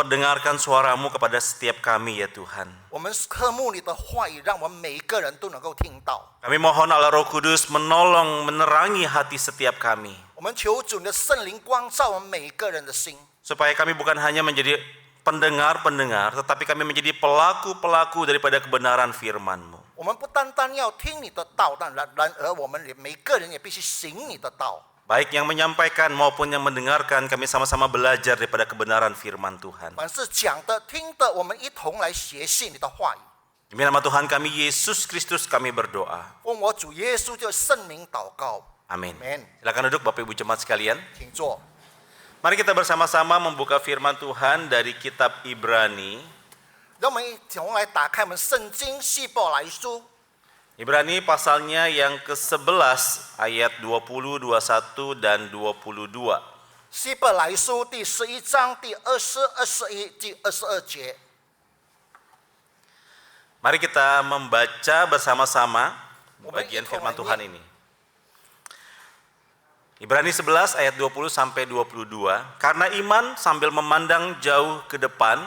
memperdengarkan suara-Mu kepada setiap kami ya Tuhan. 我们渴慕你的话语，让我们每一个人都能够听到。 Kami mohon Allah Roh Kudus menolong menerangi hati setiap kami. 我们求主你的圣灵光照我们每一个人的心， Supaya kami bukan hanya menjadi pendengar-pendengar, tetapi kami menjadi pelaku-pelaku daripada kebenaran firman-Mu. 我们不单单要听你的道，但然而我们每个人也必须行你的道。 Baik yang menyampaikan maupun yang mendengarkan, kami sama-sama belajar daripada kebenaran firman Tuhan. 凡是讲的、听的，我们一同来学习你的话语。 Demi nama Tuhan kami Yesus Kristus kami berdoa. 奉我主耶稣就圣名祷告， Amin. Amin. Silakan duduk Bapak Ibu Jemaat sekalian. 请坐。 Mari kita bersama-sama membuka firman Tuhan dari kitab Ibrani. 让我们一同来打开我们圣经希伯来书， Ibrani pasalnya yang ke-11 ayat 20, 21 dan 22. 希伯来书第11章第20、21、第22节。 Mari kita membaca bersama-sama bagian firman Tuhan ini. Ibrani 11 ayat 20 sampai 22. Karena iman sambil memandang jauh ke depan,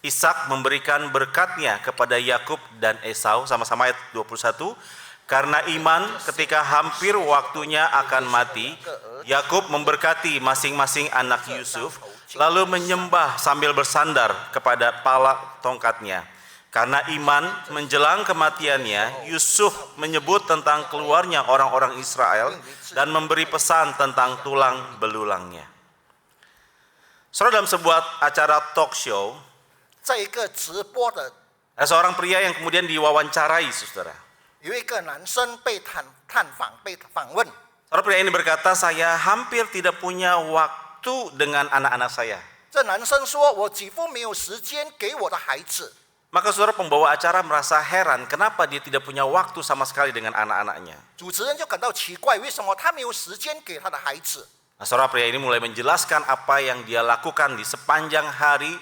Ishak memberikan berkatnya kepada Yakub dan Esau, sama-sama ayat 21. Karena iman ketika hampir waktunya akan mati, Yakub memberkati masing-masing anak Yusuf, lalu menyembah sambil bersandar kepada pala tongkatnya. Karena iman menjelang kematiannya, Yusuf menyebut tentang keluarnya orang-orang Israel dan memberi pesan tentang tulang belulangnya. Saudara, dalam sebuah acara talk show, 在一个直播的， ada seorang pria yang kemudian diwawancarai, saudara. 有一个男生被探访、被访问。 Saudara, pria ini berkata, saya hampir tidak punya waktu dengan anak-anak saya. 这男生说：“我几乎没有时间给我的孩子。” Maka saudara pembawa acara merasa heran kenapa dia tidak punya waktu sama sekali dengan anak-anaknya. 主持人就感到奇怪，为什么他没有时间给他的孩子？ Nah, saudara, pria ini mulai menjelaskan apa yang dia lakukan di sepanjang hari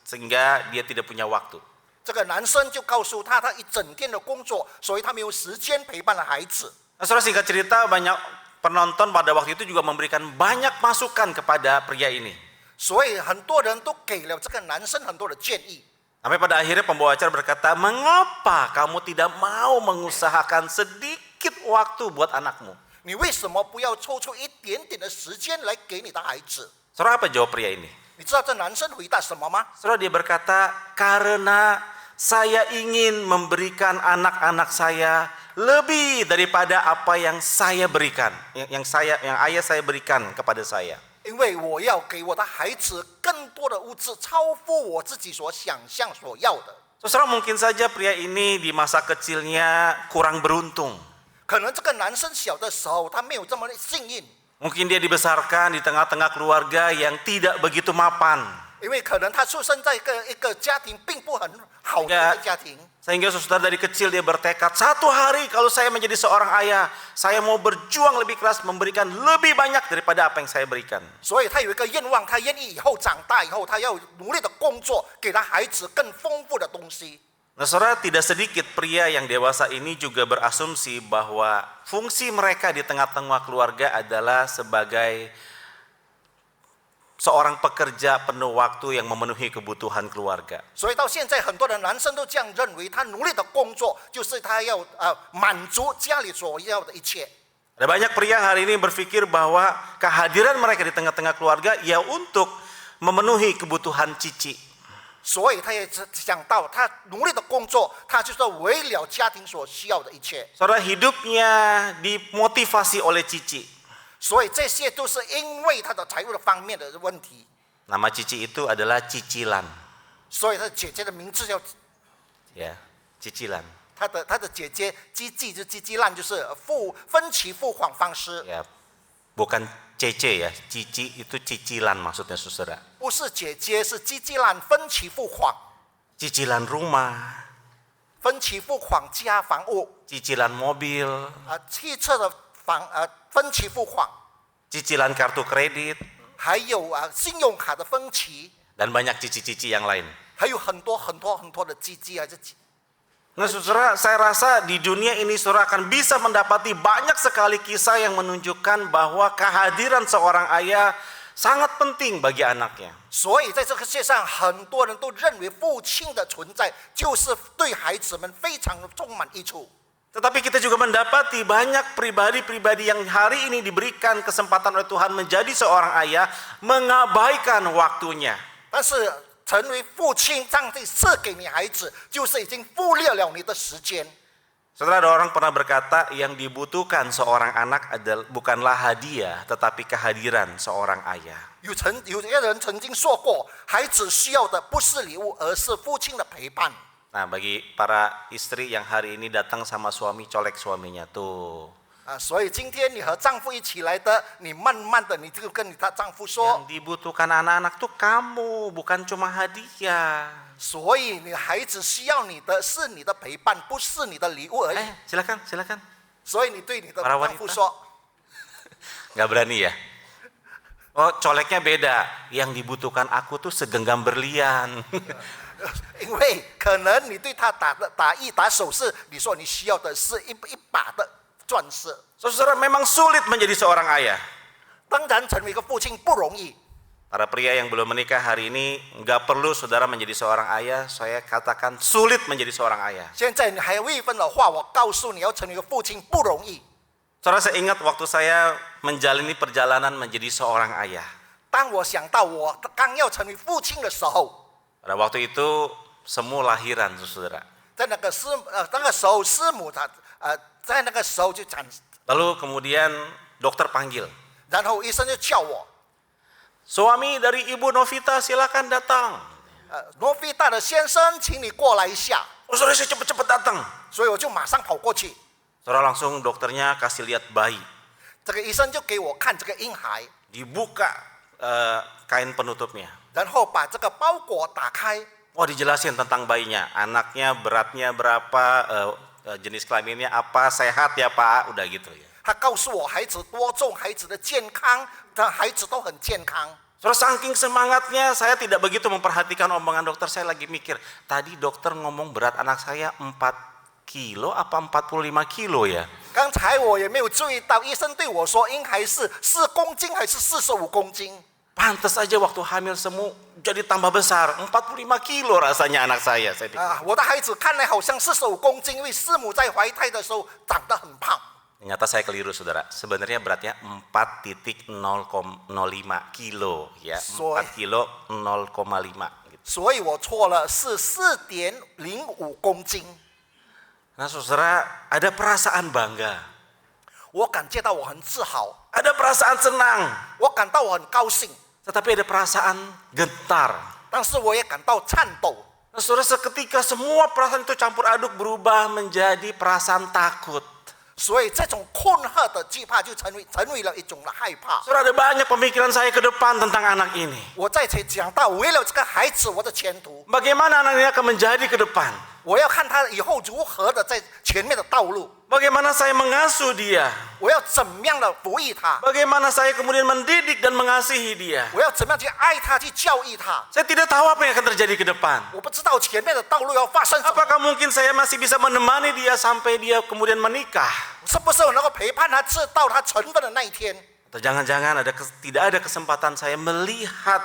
sehingga dia tidak punya waktu. 这个男生就告诉他，他一整天的工作，所以他没有时间陪伴了孩子。 Nah, saudara, singkat cerita, banyak penonton pada waktu itu juga memberikan banyak masukan kepada pria ini. 所以很多人都给了这个男生很多的建议。 Sampai pada akhirnya pembawa acara berkata, mengapa kamu tidak mau mengusahakan sedikit waktu buat anakmu? 你为什么不要抽出一点点的时间来给你的孩子？ Saudara, apa jawab pria ini? 你知道这男生回答什么吗？ Saudara, dia berkata, karena saya ingin memberikan anak-anak saya lebih daripada apa yang saya berikan, yang ayah saya berikan kepada saya. 因为我要给我的孩子更多的物质，超乎我自己所想象所要的。 Saudara, mungkin saja pria ini di masa kecilnya kurang beruntung. 可能这个男生小的时候他没有这么幸运， Mungkin dia dibesarkan di tengah-tengah keluarga yang tidak begitu mapan. 因为可能他出生在一个家庭并不很好的一个家庭。 Sehingga saudara dari kecil dia bertekad, satu hari kalau saya menjadi seorang ayah, saya mau berjuang lebih keras memberikan lebih banyak daripada apa yang saya berikan. 所以他有一个愿望，他愿意以后长大以后，他要努力的工作，给他孩子更丰富的东西。 Nah, saudara, tidak sedikit pria yang dewasa ini juga berasumsi bahwa fungsi mereka di tengah-tengah keluarga adalah sebagai seorang pekerja penuh waktu yang memenuhi kebutuhan keluarga. 所以到现在，很多的男生都这样认为，他努力的工作就是他要满足家里所要的一切。 Ada banyak pria hari ini berpikir bahwa kehadiran mereka di tengah-tengah keluarga ya untuk memenuhi kebutuhan cici. 所以他也想到，他努力的工作，他就是为了家庭所需要的一切。 Saudara, hidupnya dimotivasi oleh cici. 所以这些都是因为他的财务的方面的问题。 Nama cici itu adalah cicilan. 所以他姐姐的名字叫 Ya, cicilan. 他的姐姐积济就积积烂，就是分期付款方式。 Ya, bukan cece ya, cici itu cicilan maksudnya saudara. 不是姐姐，是积积烂分期付款， Cicilan rumah, 分期付款加房屋 cicilan mobil, 汽车的分期付款， cicilan kartu kredit, 还有信用卡的分期， dan banyak cici-cici yang lain. 还有很多的积积还是 Nah, saudara, saya rasa di dunia ini saudara akan bisa mendapati banyak sekali kisah yang menunjukkan bahwa kehadiran seorang ayah sangat penting bagi anaknya. 所以在这个世界上，很多人都认为父亲的存在就是对孩子们非常充满益处。 Tetapi kita juga mendapati banyak pribadi-pribadi yang hari ini diberikan kesempatan oleh Tuhan menjadi seorang ayah mengabaikan waktunya. 但是成为父亲，上帝赐给你孩子，就是已经忽略了你的时间。 Saudara, ada orang pernah berkata yang dibutuhkan seorang anak adalah bukanlah hadiah, tetapi kehadiran seorang ayah. 有些人曾经说过，孩子需要的不是礼物，而是父亲的陪伴。 Nah, bagi para istri yang hari ini datang sama suami, colek suaminya tuh. 所以今天你和丈夫一起来的，你慢慢的你就跟你的丈夫说， Yang dibutuhkan anak-anak tuh kamu, bukan cuma hadiah. 所以你的孩子需要你的是你的陪伴，不是你的礼物而已。 Silakan. 所以你对你的 Para 丈夫 wanita 说， Nggak berani ya? Oh, coleknya beda. Yang dibutuhkan aku tuh segenggam berlian. 因为可能你对他打手势，你说你需要的是一把的钻石。 Saudara, memang sulit menjadi seorang ayah. 当然，成为一个父亲不容易。 Para pria yang belum menikah hari ini, nggak perlu saudara menjadi seorang ayah. Saya katakan sulit menjadi seorang ayah. 现在你还未婚的话，我告诉你要成为一个父亲不容易。 Saudara, saya ingat waktu saya menjalani perjalanan menjadi seorang ayah. 当我想到我刚要成为父亲的时候， Pada waktu itu semua lahiran, saudara. 在那个时候师母在那个时候就讲， Lalu kemudian dokter panggil. 然后医生就叫我， Suami dari Ibu Novita silakan datang. 诺菲大的先生，请你过来一下。 Oh, saudara, saya cepat-cepat datang. 所以我就马上跑过去， Saudara, langsung dokternya kasih lihat bayi. 这个医生就给我看这个婴孩， Dibuka kain penutupnya. 然后把这个包裹打开， Wah, dijelasin tentang bayinya. Anaknya beratnya berapa, jenis kelaminnya apa, sehat ya Pak, udah gitu ya. 他告诉我孩子多重，孩子的健康，孩子都很健康。 Saudara, saking semangatnya saya tidak begitu memperhatikan omongan dokter. Saya lagi mikir, tadi dokter ngomong berat anak saya 4 kilo apa 45 kilo ya? 刚才我也没有注意到，医生对我说婴孩是4公斤还是45公斤。 Pantes aja waktu hamil semu jadi tambah besar, 45 kilo rasanya anak saya. Saya pikir. 我的孩子看来好像45公斤，因为师母在怀胎的时候长得很胖。 Ternyata saya keliru, saudara. Sebenarnya beratnya 4,005 kilo ya, 4 kilo 0,5 gitu. 所以我错了，是4.05公斤。 Nah, saudara, ada perasaan bangga, 我感觉到我很自豪， ada perasaan senang, 我感到我很高兴， tetapi ada perasaan gentar. 但是我也感到颤抖。 Nah, saudara, seketika semua perasaan itu campur aduk berubah menjadi perasaan takut. 所以这种困惑的惧怕就成为了一种的害怕。 Saudara, ada banyak pemikiran saya ke depan tentang anak ini. 我再次讲到，为了这个孩子，我的前途， Bagaimana anak ini akan menjadi ke depan? 我要看他以后如何的在前面的道路， Bagaimana saya mengasuh dia? 我要怎么样的服役他， Bagaimana saya kemudian mendidik dan mengasihi dia? 我要怎么样去爱他，去教育他。 Saya tidak tahu apa yang akan terjadi ke depan. 我不知道前面的道路要发生什么， Apakah mungkin saya masih bisa menemani dia sampai dia kemudian menikah? 是不是我能够陪伴他直到他成婚的那一天？ Atau jangan-jangan tidak ada kesempatan saya melihat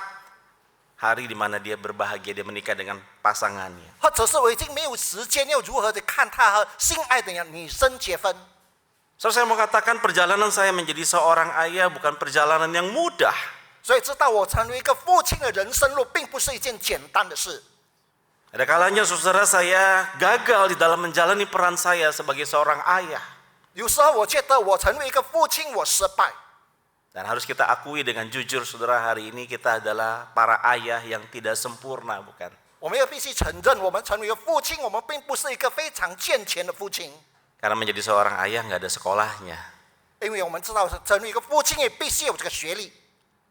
hari di mana dia berbahagia, dia menikah dengan pasangannya. 或者是我已经没有时间要如何的看他和心爱的女生结婚。 Saya mau katakan perjalanan saya menjadi seorang ayah bukan perjalanan yang mudah. 所以知道我成为一个父亲的人生路，并不是一件简单的事。 Ada kalanya saudara saya gagal di dalam menjalani peran saya sebagai seorang ayah. 有时候我觉得我成为一个父亲，我失败。 Dan harus kita akui dengan jujur, saudara, hari ini kita adalah para ayah yang tidak sempurna, bukan? 我们要必须承认，我们成为一个父亲，我们并不是一个非常健全的父亲。 Karena menjadi seorang ayah nggak ada sekolahnya. 因为我们知道，成为一个父亲也必须有这个学历。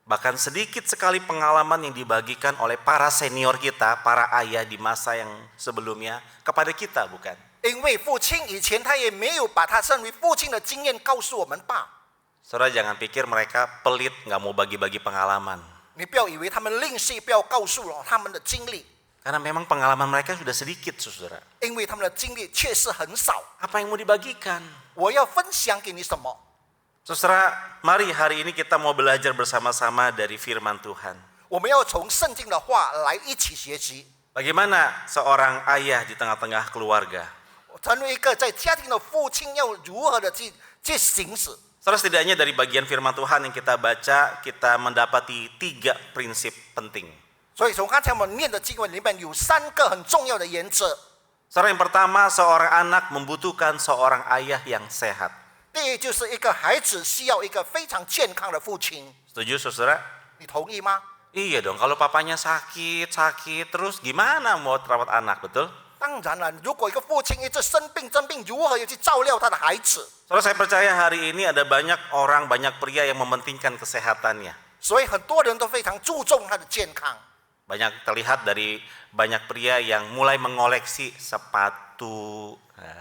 Bahkan sedikit sekali pengalaman yang dibagikan oleh para senior kita, para ayah di masa yang sebelumnya kepada kita, bukan? 因为父亲以前他也没有把他身为父亲的经验告诉我们爸。 Saudara, jangan pikir mereka pelit nggak mau bagi-bagi pengalaman. 你不要以为他们吝啬，不要告诉我他们的经历， Karena memang pengalaman mereka sudah sedikit, saudara. 因为他们的经历确实很少。 Apa yang mau dibagikan? 我要分享给你什么？ Saudara, mari hari ini kita mau belajar bersama-sama dari firman Tuhan. 我们要从圣经的话来一起学习， Bagaimana seorang ayah di tengah-tengah keluarga? 成为一个在家庭的父亲要如何的去行使。 Saudara, setidaknya dari bagian firman Tuhan yang kita baca, kita mendapati 3 prinsip penting. 所以从刚才我们念的经文里面有3个很重要的原则。 Saudara, yang pertama, seorang anak membutuhkan seorang ayah yang sehat. 第一就是一个孩子需要一个非常健康的父亲， Setuju, saudara? 你同意吗？ Iya dong, kalau papanya sakit, terus gimana mau terawat anak, betul? 当然了，如果一个父亲一直生病，如何要去照料他的孩子？ Saudara, saya percaya hari ini ada banyak orang, banyak pria yang mementingkan kesehatannya. 所以很多人都非常注重他的健康。 Banyak terlihat dari banyak pria yang mulai mengoleksi sepatu,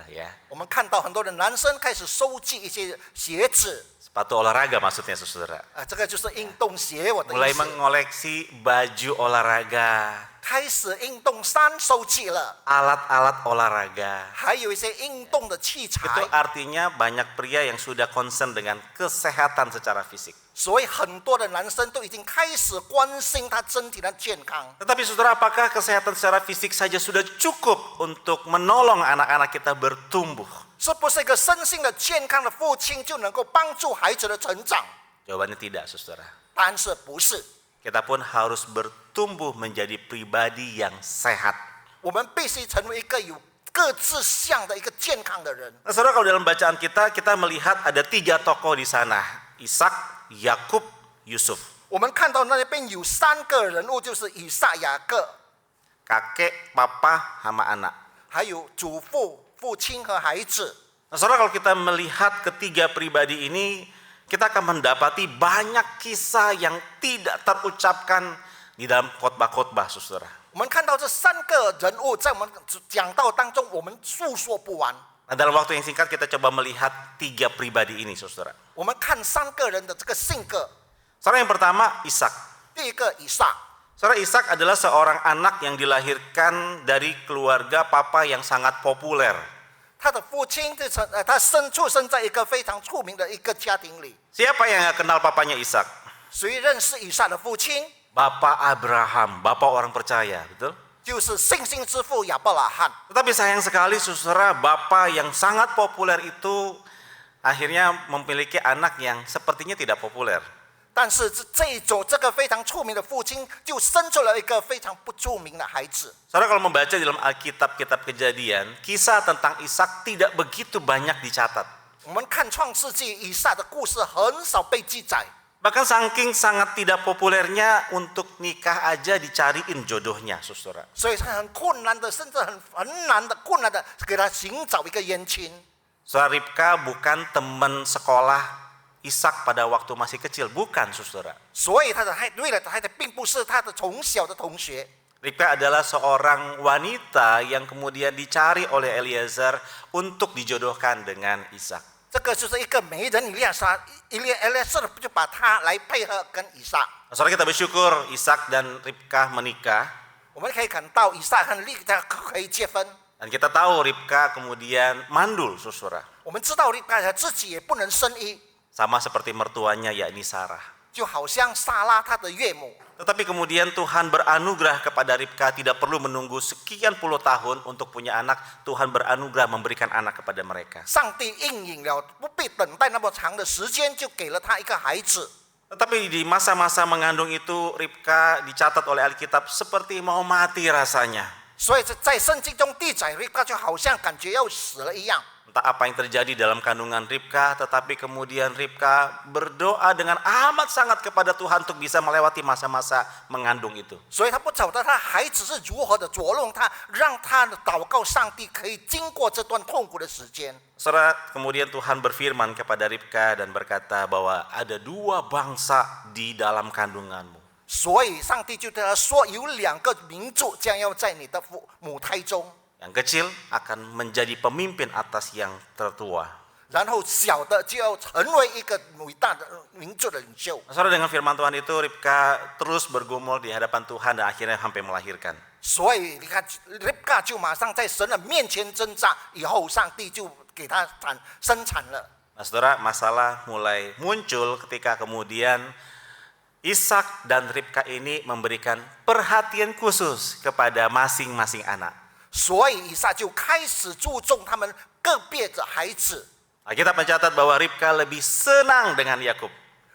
ya, 我们看到很多的男生开始收集一些鞋子， sepatu olahraga maksudnya, saudara. 这个就是运动鞋，我的 Mulai 意思。 mengoleksi baju olahraga, 开始运动衫收集了， alat-alat olahraga. 还有一些运动的器 Itu 材， artinya banyak pria yang sudah concern dengan kesehatan secara fisik. 所以很多的男生都已经开始关心他身体的健康。 Tetapi saudara, apakah kesehatan secara fisik saja sudah cukup untuk menolong anak-anak kita bertumbuh? 是不是一个身心的健康的父亲就能够帮助孩子的成长？ Jawabannya tidak, saudara. 答案是不是？ Kita pun harus bertumbuh menjadi pribadi yang sehat. 我们必须成为一个有各自向的一个健康的人。 Nah, saudara, kalau dalam bacaan kita melihat ada 3 tokoh di sana. Ishak, Yakub, Yusuf. 我们看到那边有3个人物，就是以撒、雅各， Kakek, papa, sama anak. 还有祖父、父亲和孩子。 Nah, saudara, kalau kita melihat ketiga pribadi ini, kita akan mendapati banyak kisah yang tidak terucapkan di dalam khotbah-khotbah, saudara. 我们看到这3个人物在我们讲道当中，我们述说不完。 Nah, dalam waktu yang singkat kita coba melihat 3 pribadi ini, saudara. 我们看3个人的这个性格。 Saudara, yang pertama, Ishak. 第一个以撒， Saudara, Ishak adalah seorang anak yang dilahirkan dari keluarga papa yang sangat populer. 他的父亲他出生在一个非常出名的一个家庭里。 Siapa yang nggak kenal papanya Ishak? 谁认识以撒的父亲？ Bapak Abraham, bapak orang percaya, betul? 就是信心之父亚伯拉罕。 Tetapi sayang sekali, saudara, bapak yang sangat populer itu akhirnya memiliki anak yang sepertinya tidak populer. 但是这个非常出名的父亲，就生出了一个非常不出名的孩子。 Saudara, kalau membaca dalam Alkitab, kitab Kejadian, kisah tentang Ishak tidak begitu banyak dicatat. 我们看创世纪，以撒的故事很少被记载。 Bahkan saking sangat tidak populernya, untuk nikah aja dicariin jodohnya, saudara. 所以他很困难的，甚至很难的困难的给他寻找一个姻亲。 Saudara, Ribka bukan teman sekolah Ishak pada waktu masih kecil, bukan, saudara. 所以为了他的并不是他的从小的同学。 Ribka adalah seorang wanita yang kemudian dicari oleh Eliezer untuk dijodohkan dengan Ishak. 这个就是一个媒人以利亚瑟就把他来配合跟以撒。 Saudara, kita bersyukur Ishak dan Ribka menikah. 我们可以看到以撒和利他可以结婚。 Dan kita tahu Ribka kemudian mandul, saudara. 我们知道利他自己也不能生育， Sama seperti mertuanya, yakni Sarah. 就好像撒拉他的岳母。 Tetapi kemudian Tuhan beranugerah kepada Ribka, tidak perlu menunggu sekian puluh tahun untuk punya anak. Tuhan beranugerah memberikan anak kepada mereka. 上帝应允了，不必等待那么长的时间，就给了他一个孩子。 Tetapi di masa-masa mengandung itu, Ribka dicatat oleh Alkitab seperti mau mati rasanya. 所以在圣经中记载，Ribka就好像感觉要死了一样。 Entah apa yang terjadi dalam kandungan Ribka, tetapi kemudian Ribka berdoa dengan amat sangat kepada Tuhan untuk bisa melewati masa-masa mengandung itu. 所以他不晓得他孩子是如何的捉弄他，让他的祷告上帝可以经过这段痛苦的时间。 Saudara, kemudian Tuhan berfirman kepada Ribka dan berkata bahwa ada 2 bangsa di dalam kandunganmu. 所以上帝就对他说，有2个民族将要在你的母胎中。 Yang kecil akan menjadi pemimpin atas yang tertua. 然后小的就要成为一个伟大的民族的领袖。 Saudara, dengan firman Tuhan itu Ribka terus bergumul di hadapan Tuhan dan akhirnya sampai melahirkan. 所以你看，Ribka 就马上在神的面前挣扎，以后上帝就给他生产了。Nah, saudara, masalah mulai muncul ketika kemudian Ishak dan Ribka ini memberikan perhatian khusus kepada masing-masing anak. 所以以撒就开始注重他们个别的孩子， Nah, kita mencatat bahwa Ribka lebih senang dengan Yakub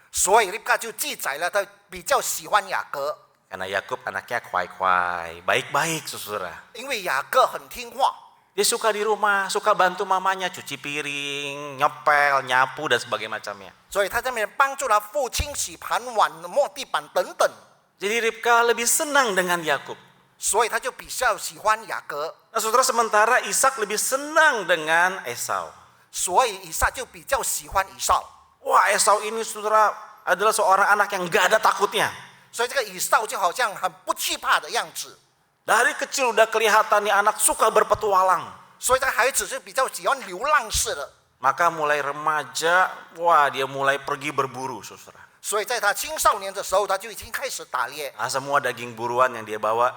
所以 Ribka 就记载了他比较喜欢雅各， karena Yakub anaknya kuai-kuai, baik-baik saudara. 因为雅各很听话， Dia suka di rumah, suka bantu mamanya cuci piring, nyepel, nyapu dan sebagainya macamnya. 所以他在那边帮助他父亲洗盘碗、抹地板等等， Jadi Ribka lebih senang dengan Yakub. 所以他就比较喜欢雅各， Nah, saudara, sementara Ishak lebih senang dengan Esau. 所以以撒就比较喜欢以扫。 Wah, Esau ini saudara adalah seorang anak yang gak ada takutnya. 所以这个以扫就好像很不惧怕的样子， Dari kecil udah kelihatan nih anak suka berpetualang. 所以这个孩子是比较喜欢流浪式的。 Maka mulai remaja, wah dia mulai pergi berburu saudara. 所以在他青少年的时候，他就已经开始打猎， Nah, semua daging buruan yang dia bawa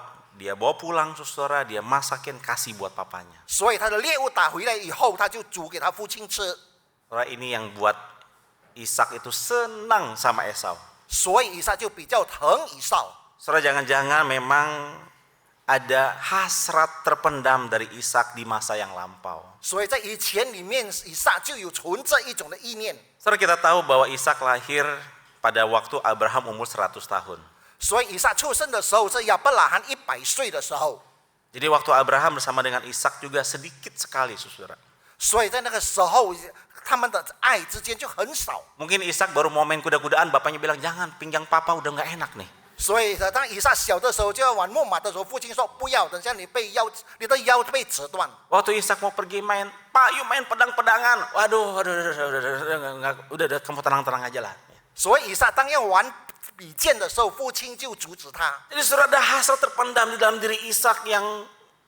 pulang saudara, dia masakin kasih buat papanya. 所以他的猎物打回来以后，他就煮给他父亲吃。 Saudara, ini yang buat Ishak itu senang sama Esau. 所以以撒就比较疼以扫。 Saudara, jangan-jangan memang ada hasrat terpendam dari Ishak di masa yang lampau. 所以在以前里面，以撒就有存着一种的意念。 Saudara, kita tahu bahwa Ishak lahir pada waktu Abraham umur 100 tahun. 所以以撒出生的时候是亚伯拉罕100岁的时候， Jadi waktu Abraham bersama dengan Ishak juga sedikit sekali saudara. 所以在那个时候，他们的爱之间就很少。 Mungkin Ishak baru mau main kuda-kudaan, bapaknya bilang jangan, pinggang papa udah nggak enak nih. 所以当以撒小的时候就要玩木马的时候，父亲说不要，等下你的腰被折断。 Waktu Ishak mau pergi main, Pak yuk main pedang-pedangan. Waduh, udah kamu tenang-tenang aja lah. 所以以撒当要玩比剑的时候，父亲就阻止他。 Jadi saudara, ada hasrat terpendam di dalam diri Ishak yang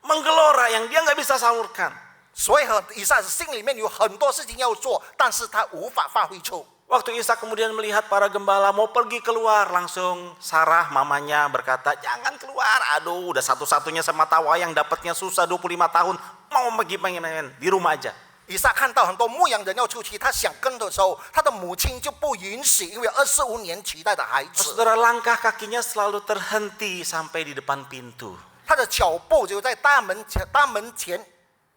menggelora, yang dia nggak bisa salurkan. 所以以撒心里面有很多事情要做，但是他无法发挥出。 Waktu Ishak kemudian melihat para gembala mau pergi keluar, langsung Sarah mamanya berkata, jangan keluar. Aduh, udah satu-satunya semata wayang dapatnya susah 25 tahun. Mau pergi main di rumah aja. 以撒看到很多牧羊人要出去，他想跟的时候，他的母亲就不允许，因为25年期待的孩子， Saudara, langkah kakinya selalu terhenti sampai di depan pintu. 他的脚步就在大门前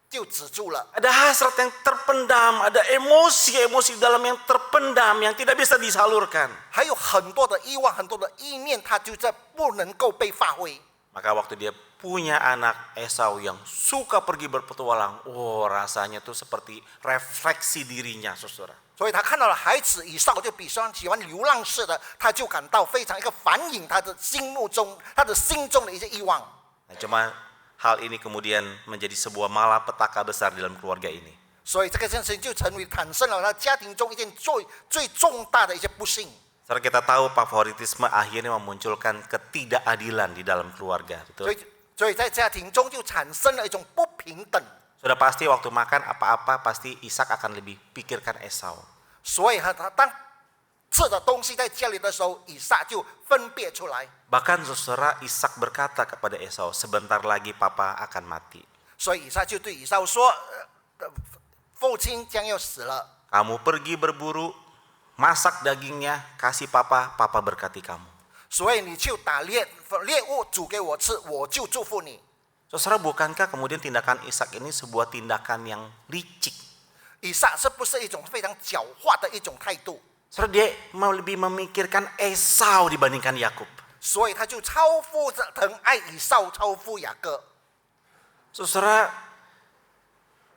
就止住了。 Ada hasrat yang terpendam, ada emosi-emosi dalam yang terpendam yang tidak bisa disalurkan. 还有很多的欲望，很多的意念，他就在不能够被发挥。 Maka waktu dia punya anak Esau yang suka pergi berpetualang, rasanya tuh seperti refleksi dirinya, saudara. 所以他看到了孩子以扫就比较喜欢流浪式的，他就感到非常一个反映他的心目中、他的心中的一些欲望。 Nah, cuma hal ini kemudian menjadi sebuah malapetaka besar dalam keluarga ini. 所以这个件事情就成为产生了他家庭中一件最重大的一些不幸。 Saudara, kita tahu favoritisme akhirnya memunculkan ketidakadilan di dalam keluarga. 所以在家庭中就产生了一种不平等。 Sudah pasti waktu makan apa-apa pasti Ishak akan lebih pikirkan Esau. 所以他当吃的东西在家里的时候，以撒就分别出来。 Bahkan saudara, Ishak berkata kepada Esau, sebentar lagi papa akan mati. 所以以撒就对以扫说：“父亲将要死了， Kamu pergi berburu, masak dagingnya, kasih papa, papa berkati kamu. 所以你去打猎物煮给我吃，我就祝福你。” Saudara, bukankah kemudian tindakan Ishak ini sebuah tindakan yang licik? 以撒是不是一种非常狡猾的一种态度？ Saudara, dia lebih memikirkan Esau dibandingkan Yakub. 所以他就超乎疼爱以扫，超乎雅各。 Saudara,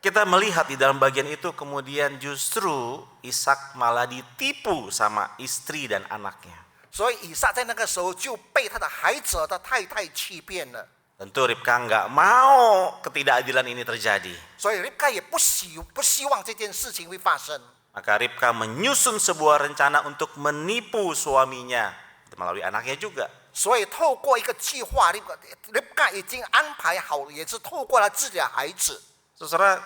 kita melihat di dalam bagian itu kemudian justru Ishak malah ditipu sama istri dan anaknya. 所以以撒在那个时候就被他的孩子和他太太欺骗了。 Tentu Ribka nggak mau ketidakadilan ini terjadi. 所以 Ribka 也不希望这件事情会发生。 Maka Ribka menyusun sebuah rencana untuk menipu suaminya melalui anaknya juga. 所以透过一个计划 ，Ribka 已经安排好，也是透过他自己的孩子。 Saudara,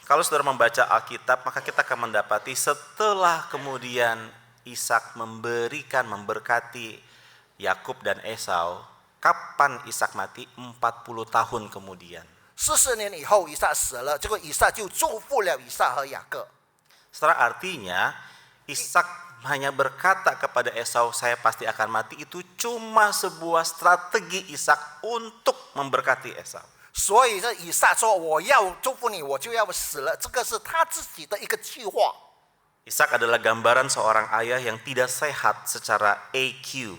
kalau saudara membaca Alkitab, maka kita akan mendapati setelah kemudian Ishak memberkati Yakub dan Esau, kapan Ishak mati? 40 tahun kemudian. 40年以后，以撒死了，结果以撒就祝福了以撒和雅各。Setelah artinya Ishak hanya berkata kepada Esau, saya pasti akan mati, itu cuma sebuah strategi Ishak untuk memberkati Esau. 所以这以撒说我要祝福你，我就要死了，这个是他自己的一个计划。 Ishak adalah gambaran seorang ayah yang tidak sehat secara EQ.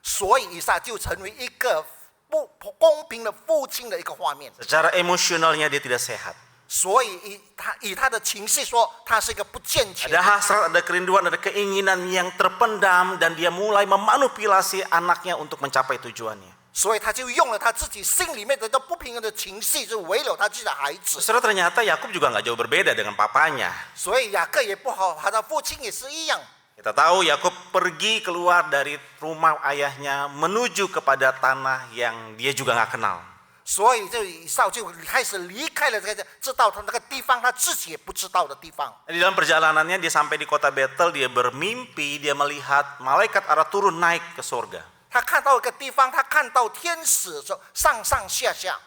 所以以撒就成为一个不公平的父亲的一个画面。 Secara emosionalnya dia tidak sehat. 所以以他的情绪说，他是一个不健全 Ada hasrat, ada kerinduan, ada keinginan yang terpendam dan dia mulai memanipulasi anaknya untuk mencapai tujuannya. 所以他就用了他自己心里面的这不平衡的情绪，就为了他自己的孩子。 Saudara, ternyata Yakub juga nggak jauh berbeda dengan papanya. 所以雅各也不好，他的父亲也是一样。 Kita tahu Yakub pergi keluar dari rumah ayahnya menuju kepada tanah yang dia juga nggak kenal. 所以这以扫就开始离开了这个知道他那个地方，他自己也不知道的地方。 Di dalam perjalanannya dia sampai di kota Betel, dia bermimpi, dia melihat malaikat Allah turun naik ke surga. 他看到一个地方，他看到天使上上下下。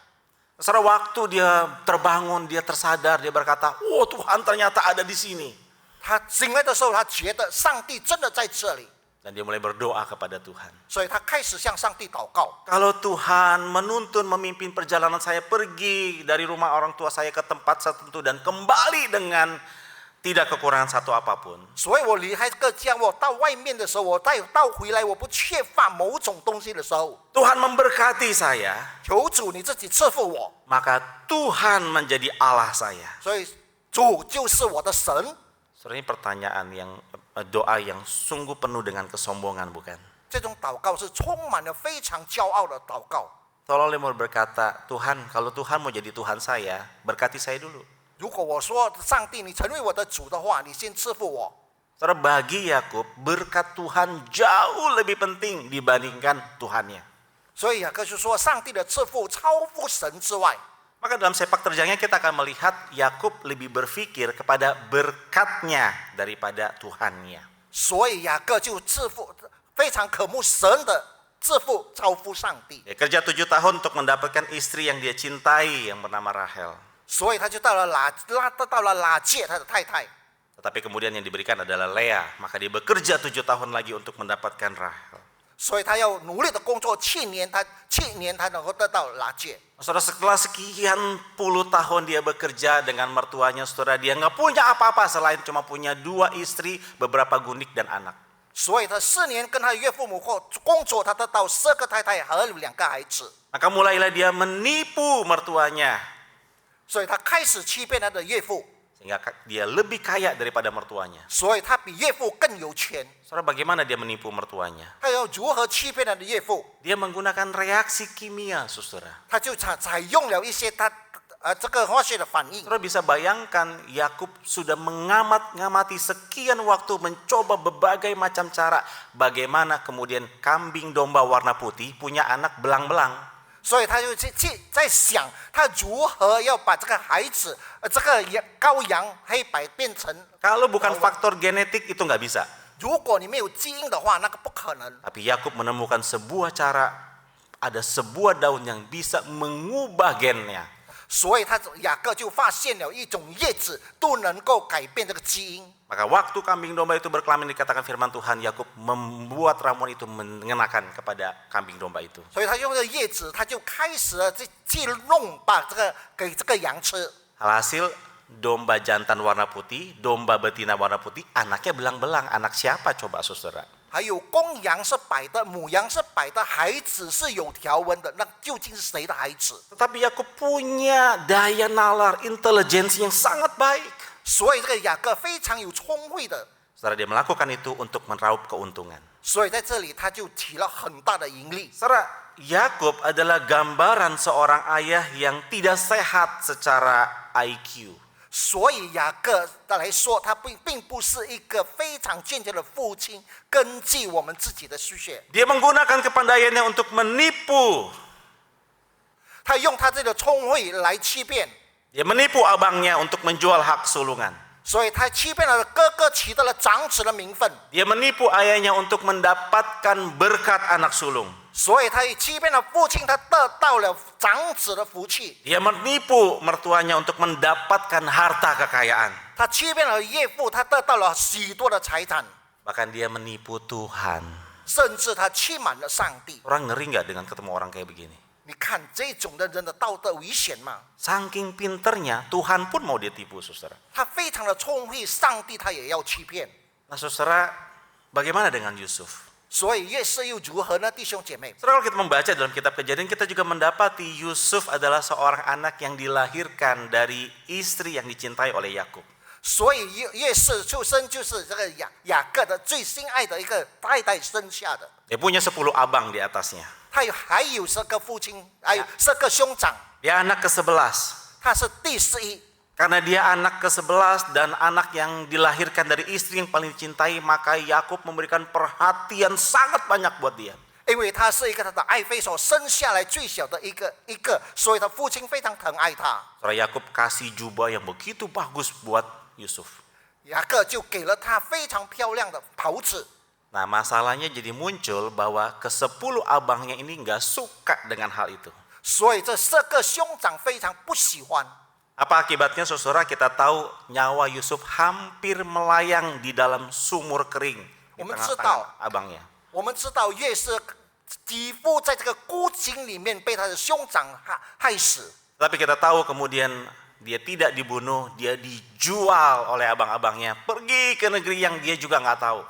Setelah waktu dia terbangun, dia tersadar, dia berkata, "Oh Tuhan ternyata ada di sini." 他醒来的时候，他觉得上帝真的在这里， Dan dia mulai berdoa kepada Tuhan. 所以他开始向上帝祷告。 Kalau Tuhan menuntun memimpin perjalanan saya pergi dari rumah orang tua saya ke tempat tertentu dan kembali dengan tidak kekurangan satu apapun. 所以我离开这个家，我到外面的时候，我再到回来，我不缺乏某种东西的时候， Tuhan memberkati saya, 求主你自己赐福我。 maka Tuhan menjadi Allah saya. 所以主就是我的神。 Saudara, ini pertanyaan yang doa yang sungguh penuh dengan kesombongan, bukan? 这种祷告是充满了非常骄傲的祷告。 Tolong mau berkata, Tuhan, kalau Tuhan mau jadi Tuhan saya, berkati saya dulu. 如果我说上帝，你成为我的主的话，你先赐福我。 Saudara, bagi Yakub berkat Tuhan jauh lebih penting dibandingkan Tuhannya. 所以雅各就说，上帝的赐福超乎神之外。 Maka dalam sepak terjangnya kita akan melihat Yakub lebih berpikir kepada berkatnya daripada Tuhannya. 所以雅各就赐福，非常渴慕神的赐福，超乎上帝。 Dia kerja 7 tahun untuk mendapatkan istri yang dia cintai yang bernama Rahel. 所以他就到了拉结他的太太。 Tetapi kemudian yang diberikan adalah Lea. Maka dia bekerja 7 tahun lagi untuk mendapatkan Rahel. 所以他要努力的工作7年，他能够得到拉结。 Saudara, setelah sekian puluh tahun dia bekerja dengan mertuanya, saudara, dia nggak punya apa-apa selain cuma punya 2 istri, beberapa gundik dan anak. 所以他4年跟他的岳父母工作，他得到12个太太和2个孩子。 Maka mulailah dia menipu mertuanya. 所以他开始欺骗他的岳父， Sehingga dia lebih kaya daripada mertuanya. 所以他比岳父更有钱。 Saudara, bagaimana dia menipu mertuanya? 他要如何欺骗他的岳父？ Dia menggunakan reaksi kimia, saudara. 他就采用了一些这个化学的反应。 Saudara bisa bayangkan Yakub sudah mengamati sekian waktu mencoba berbagai macam cara bagaimana kemudian kambing domba warna putih punya anak belang-belang. 所以他就在想，他如何要把这个孩子，这个羔羊黑白变成。 Kalau bukan faktor genetik itu nggak bisa. 如果你没有基因的话，那个不可能。 Tapi Yakub menemukan sebuah cara, ada sebuah daun yang bisa mengubah gennya. 所以雅各就发现了一种叶子都能够改变这个基因。 Maka waktu kambing domba itu berkelamin dikatakan firman Tuhan, Yakub membuat ramuan itu mengenakan kepada kambing domba itu. 所以他用这个叶子，他就开始了去弄，把给这个羊吃。 Alhasil domba jantan warna putih, domba betina warna putih, anaknya belang-belang. Anak siapa coba saudara? 还有公羊是白的，母羊是白的，孩子是有条纹的，那究竟是谁的孩子？ Tetapi Yakub punya daya nalar, intelijensi yang sangat baik. 所以这个雅各非常有聪慧的， Saudara, dia melakukan itu untuk meraup keuntungan. 所以在这里他就起了很大的盈利。 Saudara, Yakub adalah gambaran seorang ayah yang tidak sehat secara IQ. 所以雅各来说，他并不是一个非常健全的父亲。根据我们自己的数学， Dia menggunakan kepandaiannya untuk menipu. 他用他自己的聪慧来欺骗， Dia menipu abangnya untuk menjual hak sulungan. 所以他欺骗了哥哥，取得了长子的名分。 Dia menipu ayahnya untuk mendapatkan berkat anak sulung. 所以他也欺骗了父亲，他得到了长子的福气。 Dia menipu mertuanya untuk mendapatkan harta kekayaan. 他欺骗了岳父，他得到了许多的财产， Bahkan dia menipu Tuhan. 甚至他欺瞒了上帝。 Orang ngeri nggak dengan ketemu orang kayak begini? 你看这种的人的道德危险吗？ Saking pinternya, Tuhan pun mau dia tipu, saudara. 他非常的聪慧，上帝他也要欺骗。 Nah, saudara, bagaimana dengan Yusuf? 所以约瑟又如何呢，弟兄姐妹？ Saudara, kalau kita membaca dalam kitab Kejadian, kita juga mendapati Yusuf adalah seorang anak yang dilahirkan dari istri yang dicintai oleh Yakub. 所以约瑟出生就是这个雅各的最心爱的一个太太生下的。 Dia punya 10 abang di atasnya. 他还有10个父亲，还有10个兄长， Dia anak ke-11. 他是第11。 Karena dia anak ke-11 dan anak yang dilahirkan dari istri yang paling dicintai, maka Yakub memberikan perhatian sangat banyak buat dia. 因为他是一个他的爱妃所生下来最小的一个，所以他父亲非常疼爱他。 Saudara, Yakub kasih jubah yang begitu bagus buat Yusuf. 雅各就给了他非常漂亮的袍子。 Nah, masalahnya jadi muncul bahwa ke-10 abangnya ini nggak suka dengan hal itu. 所以这10个兄长非常不喜欢。 Apa akibatnya, saudara? Kita tahu nyawa Yusuf hampir melayang di dalam sumur kering di tengah-tengah abangnya. 我们知道约瑟几乎在这个孤井里面被他的兄长害死。 Tapi kita tahu kemudian dia tidak dibunuh, dia dijual oleh abang-abangnya, pergi ke negeri yang dia juga nggak tahu.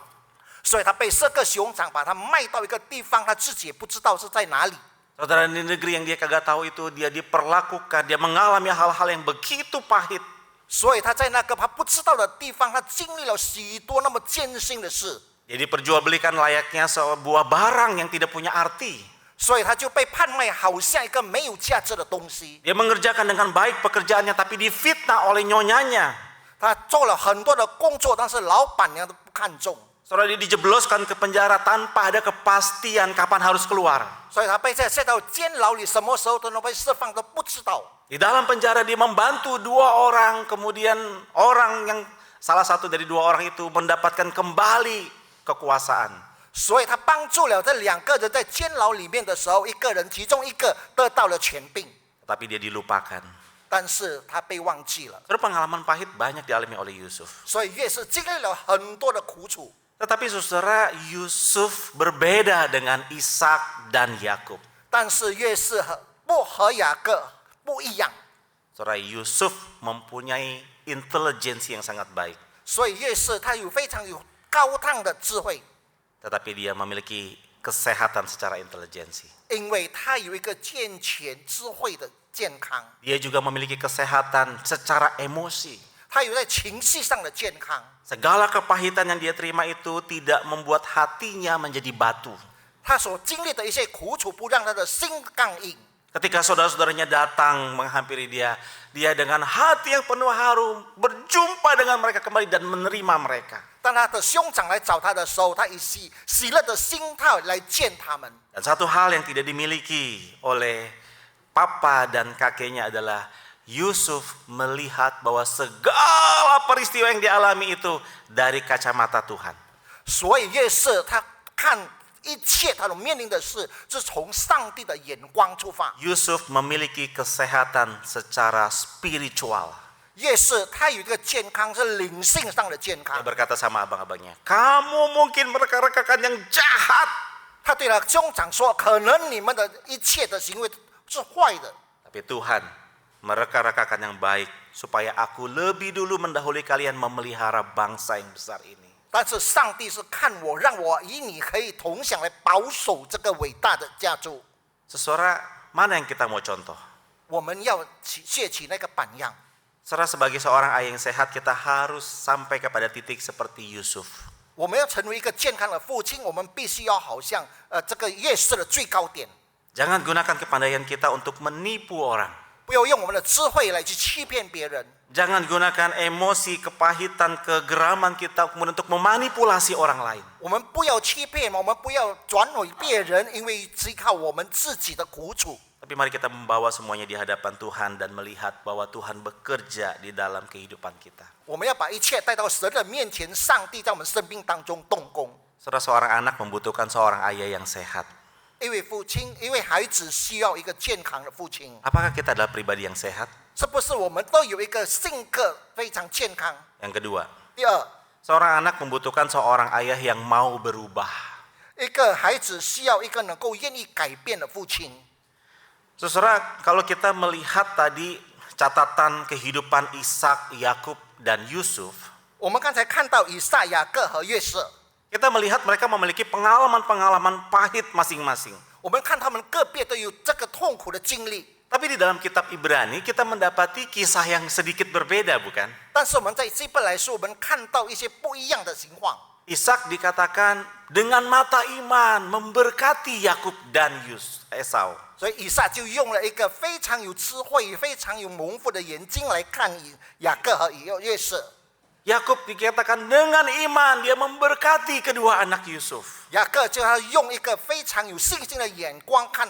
所以他被10个兄长把他卖到一个地方，他自己也不知道是在哪里。 Saudara, di negeri yang dia kagak tahu itu, dia diperlakukan, dia mengalami hal-hal yang begitu pahit. 所以他在那个他不知道的地方，他经历了许多那么艰辛的事。 Jadi perjualbelikan layaknya sebuah barang yang tidak punya arti. 所以他就被贩卖，好像一个没有价值的东西。 Dia mengerjakan dengan baik pekerjaannya, tapi difitnah oleh nyonyanya. 他做了很多的工作，但是老板娘都不看重。 Saudara, dia dijebloskan ke penjara tanpa ada kepastian kapan harus keluar. 所以他被塞到监牢里，什么时候都能被释放都不知道。 Di dalam penjara dia membantu 2 orang, kemudian orang yang salah satu dari 2 orang itu mendapatkan kembali kekuasaan. 所以他帮助了这2个人在监牢里面的时候，其中一个得到了权柄， Tapi dia dilupakan. 但是他被忘记了。 Saudara, pengalaman pahit banyak dialami oleh Yusuf. 所以越是经历了很多的苦楚。 Tetapi saudara, Yusuf berbeda dengan Ishak dan Yakub. 但是越是和雅各不一样， Saudara, Yusuf mempunyai intelijensi yang sangat baik. 所以越是他非常有高档的智慧， Tetapi dia memiliki kesehatan secara intelijensi. 因为他有一个健全智慧的健康， Dia juga memiliki kesehatan secara emosi. 他有在情绪上的健康。 Segala kepahitan yang dia terima itu tidak membuat hatinya menjadi batu. 他所经历的一些苦楚，不让他的心刚硬。 Ketika saudara-saudaranya datang menghampiri dia, dia dengan hati yang penuh haru berjumpa dengan mereka kembali dan menerima mereka. 当他的兄长来找他的时候，他以喜乐的心态来见他们。 Dan satu hal yang tidak dimiliki oleh papa dan kakeknya adalah Yusuf melihat bahwa segala peristiwa yang dialami itu dari kacamata Tuhan. 所以越是他看一切他所面临的事，是从上帝的眼光出发。 Yusuf memiliki kesehatan secara spiritual. 越是他有一个健康，是灵性上的健 Dia 康。 berkata sama abang-abangnya, kamu mungkin mereka-rekakan yang jahat. 他对他兄长说：“可能你们的一切的行为是坏的， Tapi Tuhan mereka-rekakan yang baik supaya aku lebih dulu mendahului kalian memelihara bangsa yang besar ini. 但是上帝是看我，让我与你可以同享来保守这个伟大的家族。 Saudara, mana yang kita mau contoh? 我们要学起那个榜样。 Saudara, sebagai seorang ayah yang sehat, kita harus sampai kepada titik seperti Yusuf. 我们要成为一个健康的父亲，我们必须要好像这个夜市的最高点， Jangan gunakan kepandaian kita untuk menipu orang. 不要用我们的智慧来去欺骗别人。 Jangan gunakan emosi, kepahitan, kegeraman kita kemudian untuk memanipulasi orang lain. 我们不要欺骗，我们不要转毁别人，因为只靠我们自己的苦楚。 Tapi mari kita membawa semuanya di hadapan Tuhan dan melihat bahwa Tuhan bekerja di dalam kehidupan kita. 我们要把一切带到神的面前，上帝在我们生命当中动工。 Saudara, seorang anak membutuhkan seorang ayah yang sehat. 因为孩子需要一个健康的父亲， Apakah kita adalah pribadi yang sehat? 是不是我们都有一个性格非常健康？ Yang kedua, 第二， seorang anak membutuhkan seorang ayah yang mau berubah. 一个孩子需要一个能够愿意改变的父亲。 Saudara, kalau kita melihat tadi catatan kehidupan Ishak, Yakub, dan Yusuf, 我们刚才看到以撒、雅各和约瑟， kita melihat mereka memiliki pengalaman-pengalaman pahit masing-masing. 我们看他们个别都有这个痛苦的经历。 Tapi di dalam kitab Ibrani kita mendapati kisah yang sedikit berbeda, bukan? 但是我们在希伯来书，我们看到一些不一样的情况。 Ishak dikatakan dengan mata iman memberkati Yakub dan Esau. 所以以撒就用了一个非常有智慧、非常有蒙福的眼睛来看雅各和约瑟。 Yakub dikatakan dengan iman dia memberkati kedua anak Yusuf. 雅各就他用一个非常有信心的眼光看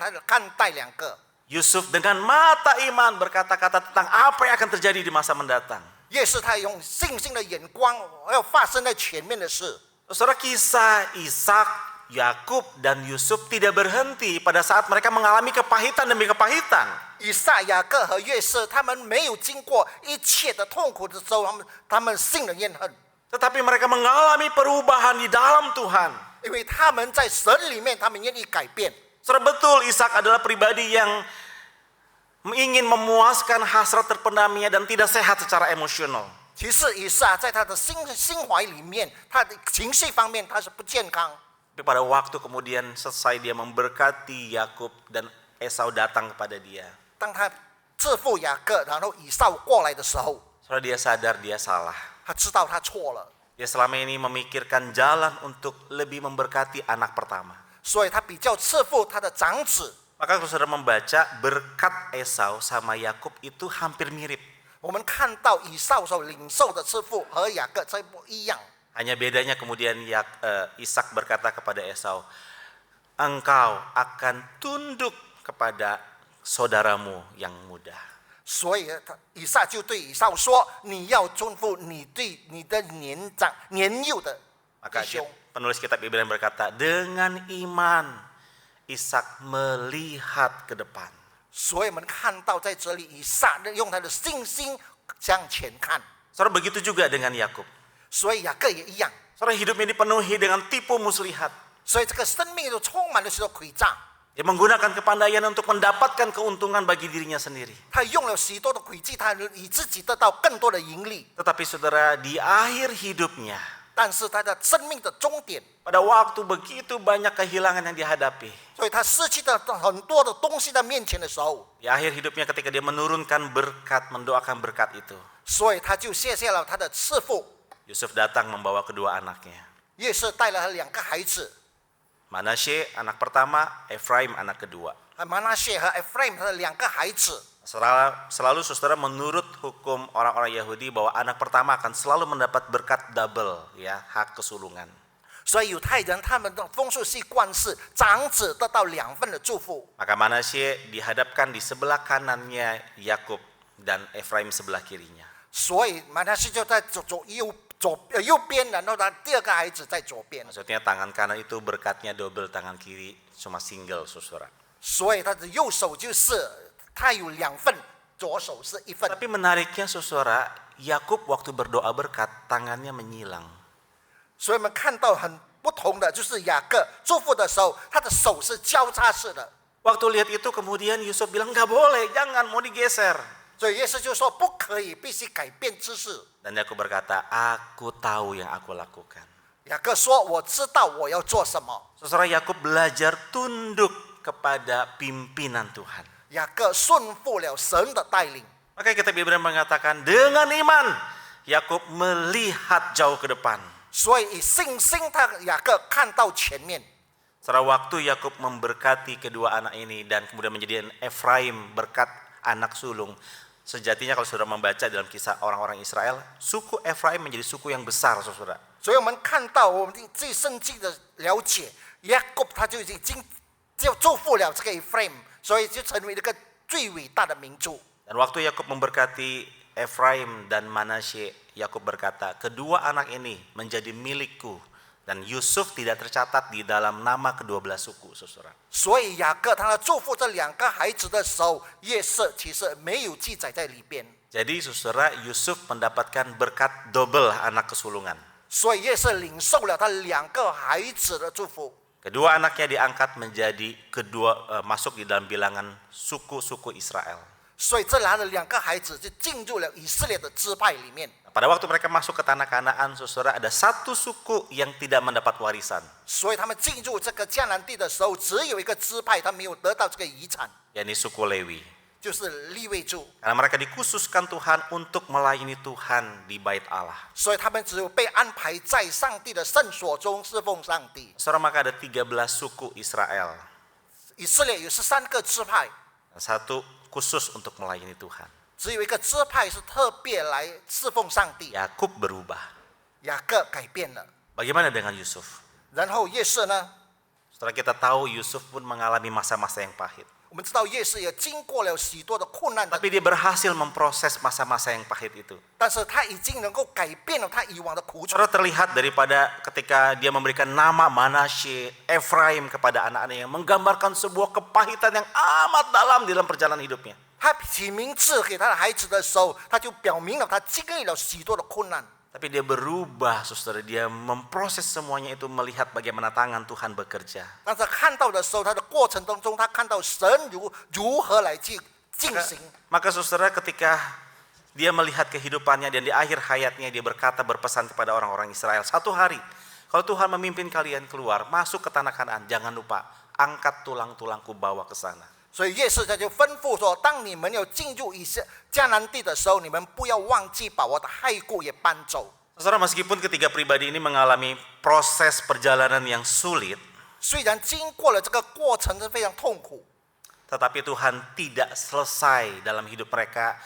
待两个。 Yusuf dengan mata iman berkata-kata tentang apa yang akan terjadi di masa mendatang. 约瑟他用信心的眼光要发生在前面的事。 Saudara, kisah Ishak, Yakub, dan Yusuf tidak berhenti pada saat mereka mengalami kepahitan demi kepahitan. 以撒、雅各和约瑟，他们没有经过一切的痛苦的时候，他们信了怨恨， Tetapi mereka mengalami perubahan di dalam Tuhan. 因为他们在神里面，他们愿意改变。 Saudara, betul Ishak adalah pribadi yang ingin memuaskan hasrat terpendamnya dan tidak sehat secara emosional. 其实以撒在他的心怀里面，他的情绪方面他是不健康。 Tapi pada waktu kemudian selesai dia memberkati Yakub dan Esau datang kepada dia. 当他自负雅各，然后以扫过来的时候， Saudara, dia sadar dia salah. 他知道他错了， Dia selama ini memikirkan jalan untuk lebih memberkati anak pertama. 所以他比较自负他的长子。 Maka kalau saudara membaca berkat Esau sama Yakub itu hampir mirip. 我们看到以扫所领受的赐福和雅各这不一样， Hanya bedanya kemudian Ishak berkata kepada Esau, engkau akan tunduk kepada saudaramu yang muda. 所以以撒就对以扫说：“你要尊服你对你的年幼的弟 Maka 兄。 penulis kitab Ibrani berkata, dengan iman Ishak melihat ke depan. ”所以我们看到在这里，以撒用他的信心向前看。 Saudara, begitu juga dengan Yakub. 所以雅各也一样， Saudara, hidupnya dipenuhi dengan tipu muslihat. 所以这个生命都充满了许多诡诈。 Dia menggunakan kepandaian untuk mendapatkan keuntungan bagi dirinya sendiri. 他用了许多的诡计，他以自己得到更多的盈利。 Tetapi saudara, di akhir hidupnya, 但是他的生命的终点， pada waktu begitu banyak kehilangan yang dihadapi, 所以他失去了很多的东西在面前的时候， di akhir hidupnya ketika dia menurunkan berkat, mendoakan berkat itu, 所以他就卸下了他的赐福。 Yusuf datang membawa kedua anaknya. 约瑟带了两个孩子， Manasye anak pertama, Efraim anak kedua. 马拿谢和 Ephraim 他的两个孩子。 Selalu saudara menurut hukum orang-orang Yahudi bahwa anak pertama akan selalu mendapat berkat double, ya, hak kesulungan. 所以犹太人他们的风俗习惯是长子得到2份的祝福， Maka Manasye dihadapkan di sebelah kanannya Yakub dan Efraim sebelah kirinya. 所以马拿西就在右边，然后他第二个孩子在左边， Maksudnya tangan kanan itu berkatnya double, tangan kiri cuma single, saudara. 所以他的右手就是他有2份，左手是1份。 Tapi menariknya saudara, Yakub waktu berdoa berkat tangannya menyilang. 所以我们看到很不同的，就是雅各祝福的时候，他的手是交叉式的。 Waktu lihat itu kemudian Yusuf bilang nggak boleh, jangan, mau digeser. 所以耶稣就说不可以，必须改变姿势。 Dan Yakub berkata, aku tahu yang aku lakukan. 雅各说：“我知道我要做什么。 Saudara, Yakub belajar tunduk kepada pimpinan Tuhan. 雅各顺服了神的带领。 Maka kitab Ibrani mengatakan dengan iman Yakub melihat jauh ke depan. 所以以信心，雅各看到前面。 Setelah waktu Yakub memberkati kedua anak ini dan kemudian menjadikan Efraim berkat anak sulung. Sejatinya kalau saudara membaca dalam kisah orang-orang Israel, suku Efraim menjadi suku yang besar, saudara. 所以我们看到我们对圣经的了解，雅各他就已经就祝福了这个 Ephraim， 所以就成为一个最伟大的民族。 Dan waktu Yakub memberkati Efraim dan Manasye, Yakub berkata, kedua anak ini menjadi milikku Dan Yusuf tidak tercatat di dalam nama kedua belah suku, saudara. 所以雅各他祝福这2个孩子的时候，约瑟其实没有记载在里边。 Jadi saudara, Yusuf mendapatkan berkat double anak kesulungan. 所以约瑟领受了他2个孩子的祝福。 Kedua anaknya diangkat menjadi masuk di dalam bilangan suku-suku Israel. 所以这2个孩子就进入了以色列的支派里面。 Pada waktu mereka masuk ke tanah Kanaan, saudara, ada satu suku yang tidak mendapat warisan. 所以他们进入这个迦南地的时候，只有一个支派他没有得到这个遗产， yakni suku Lewi. 就是利未族。 Karena mereka dikhususkan Tuhan untuk melayani Tuhan di bait Allah. 所以他们只有被安排在上帝的圣所中侍奉上帝。 Saudara, maka ada 13 suku Israel. 以色列有13个支派， Satu khusus untuk melayani Tuhan. 只有一个支派是特别来侍奉上帝。 Yakub berubah. 雅各改变了， Bagaimana dengan Yusuf? 然后约瑟呢？ Setelah kita tahu Yusuf pun mengalami masa-masa yang pahit. 我们知道约瑟也经过了许多的困难的， Tapi dia berhasil memproses masa-masa yang pahit itu. 但是他已经能够改变了他以往的苦楚。 Saudara, terlihat daripada ketika dia memberikan nama Manasye, Efraim kepada anak-anaknya yang menggambarkan sebuah kepahitan yang amat dalam di dalam perjalanan hidupnya. 他起名字给他的孩子的时候，他就表明了他经历了许多的困难。 Tapi dia berubah, saudara. Dia memproses semuanya itu melihat bagaimana tangan Tuhan bekerja. 但是看到的时候，他的过程当中，他看到神如何来进行。 Maka saudara, ketika dia melihat kehidupannya dan di akhir hayatnya dia berkata, berpesan kepada orang-orang Israel, satu hari kalau Tuhan memimpin kalian keluar masuk ke tanah Kanaan, jangan lupa angkat tulang-tulangku bawa ke sana. 所以约瑟他就吩咐说：当你们要进入迦南地的时候，你们不要忘记把我的骸骨也搬走。 Saudara, meskipun ketiga pribadi ini mengalami proses perjalanan yang sulit, 虽然经过了这个过程是非常痛苦， tetapi Tuhan tidak selesai dalam hidup mereka